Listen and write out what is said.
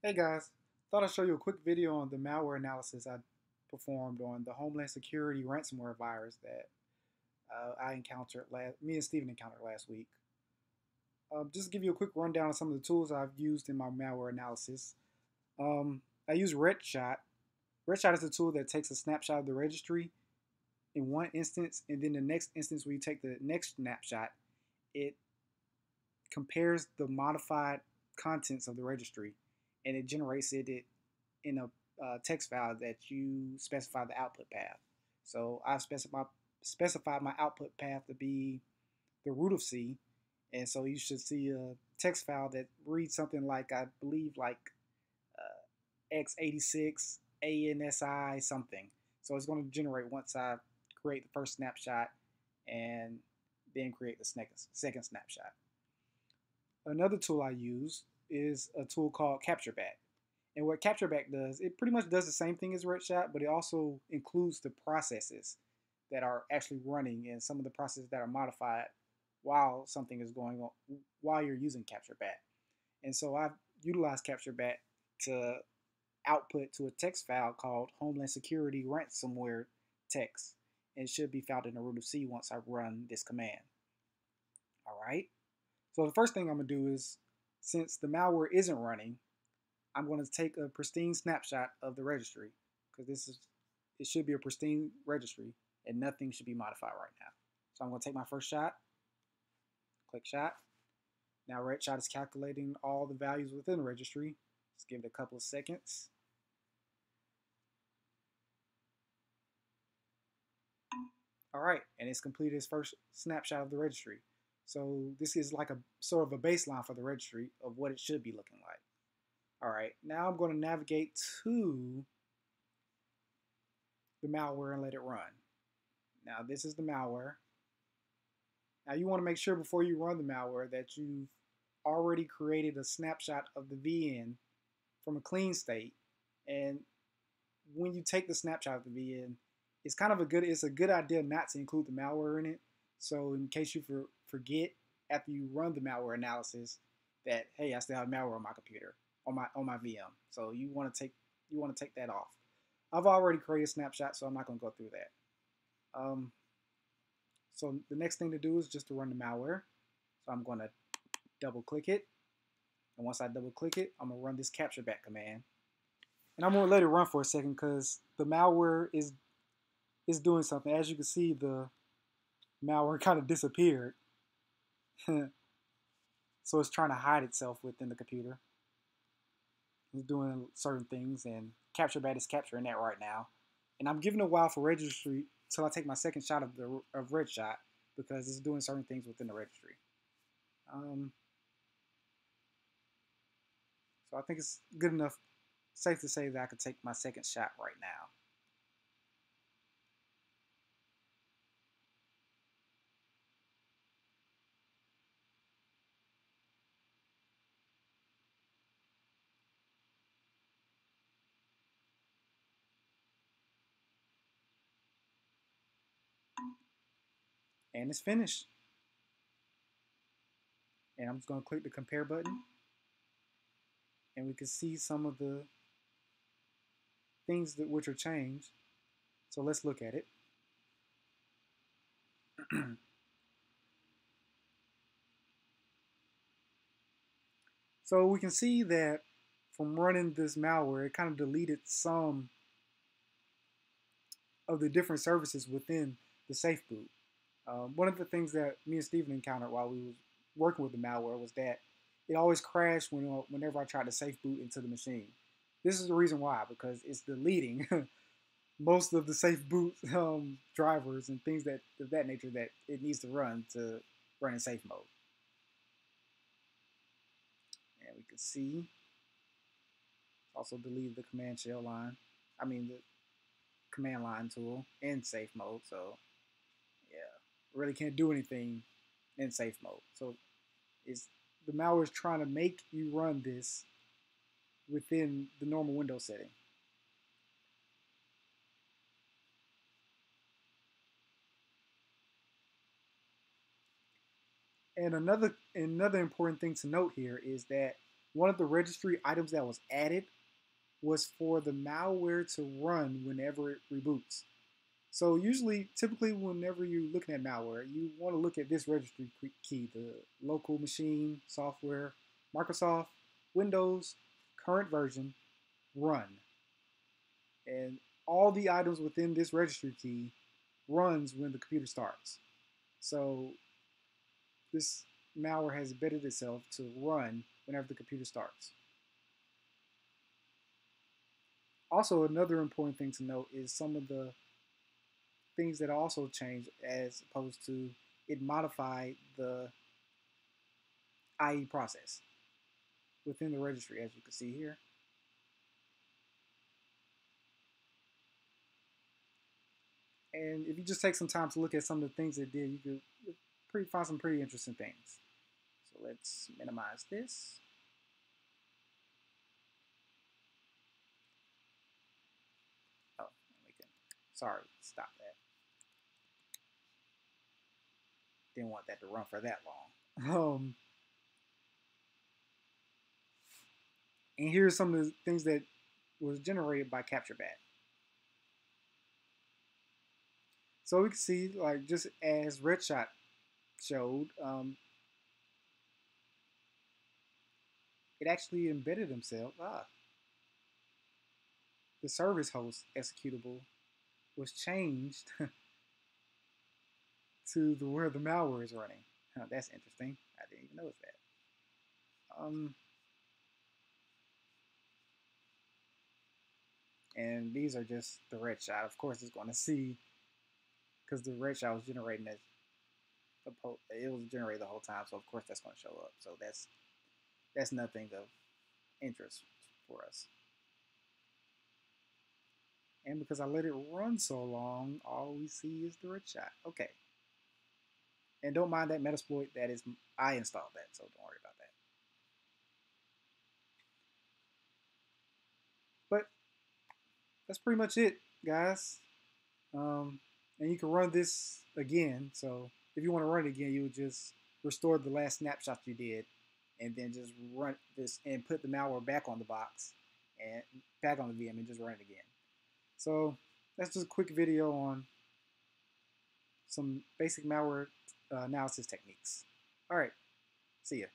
Hey guys, thought I'd show you a quick video on the malware analysis I performed on the Homeland Security ransomware virus that me and Steven encountered last week. Just to give you a quick rundown of some of the tools I've used in my malware analysis. I use RedShot. RedShot is a tool that takes a snapshot of the registry in one instance, and then the next instance where you take the next snapshot, it compares the modified contents of the registry, and it generates it in a text file that you specify the output path. So I've specified my output path to be the root of C, and so you should see a text file that reads something like, I believe, like x86 ANSI something. So it's going to generate once I create the first snapshot and then create the second snapshot. Another tool I use is a tool called CaptureBack. And what CaptureBack does, it pretty much does the same thing as RedShot, but it also includes the processes that are actually running and some of the processes that are modified while something is going on, while you're using CaptureBack. And so I've utilized CaptureBack to output to a text file called Homeland Security Ransomware text. And it should be found in the root of C once I run this command. All right. So the first thing I'm going to do is, since the malware isn't running, I'm going to take a pristine snapshot of the registry because it should be a pristine registry and nothing should be modified right now. So I'm going to take my first shot, click shot. Now RedShot is calculating all the values within the registry. Just give it a couple of seconds. All right, and it's completed its first snapshot of the registry. So this is like a sort of a baseline for the registry of what it should be looking like. All right, now I'm going to navigate to the malware and let it run. Now this is the malware. Now you want to make sure before you run the malware that you've already created a snapshot of the VN from a clean state. And when you take the snapshot of the VN, it's a good idea not to include the malware in it. So in case you forget after you run the malware analysis that, hey, I still have malware on my computer, on my VM. So you want to take that off. I've already created a snapshot, so I'm not going to go through that. So the next thing to do is just to run the malware. So I'm going to double click it. And once I double click it, I'm going to run this CaptureBack command. And I'm going to let it run for a second because the malware is doing something. As you can see, the malware kind of disappeared. So it's trying to hide itself within the computer. It's doing certain things, and CaptureBack is capturing that right now. And I'm giving it a while for registry till I take my second shot of RedShot because it's doing certain things within the registry. So I think it's good enough, safe to say that I could take my second shot right now. And it's finished. And I'm just going to click the compare button. And we can see some of the things which are changed. So let's look at it. So we can see that from running this malware, it kind of deleted some of the different services within the safe boot. One of the things that me and Steven encountered while we was working with the malware was that it always crashed whenever I tried to safe boot into the machine. This is the reason why, because it's deleting most of the safe boot drivers and things of that nature that it needs to run in safe mode. And we can see also delete the command shell line. I mean the command line tool in safe mode. So yeah, really can't do anything in safe mode. So the malware is trying to make you run this within the normal Windows setting. And another important thing to note here is that one of the registry items that was added was for the malware to run whenever it reboots. So usually, typically, whenever you're looking at malware, you want to look at this registry key, the local machine, software, Microsoft, Windows, current version, run. And all the items within this registry key runs when the computer starts. So this malware has embedded itself to run whenever the computer starts. Also, another important thing to note is some of the things that also change as opposed to it modified the IE process within the registry, as you can see here. And if you just take some time to look at some of the things it did, you could find some pretty interesting things. So let's minimize this. Oh, we can, sorry, stop that. Didn't want that to run for that long. And here's some of the things that was generated by CaptureBat. So we can see, like, just as Redshot showed, it actually embedded himself. The service host executable was changed to where the malware is running. That's interesting. I didn't even notice that. And these are just the red shot. Of course, it's going to see because the red shot was generating as it was generated the whole time. So of course that's going to show up. So that's nothing of interest for us. And because I let it run so long, all we see is the red shot. Okay. And don't mind that Metasploit. That is, I installed that, so don't worry about that. But that's pretty much it, guys. And you can run this again. So if you want to run it again, you would just restore the last snapshot you did, and then just run this and put the malware back on the box and back on the VM and just run it again. So that's just a quick video on some basic malware analysis techniques. All right, see ya.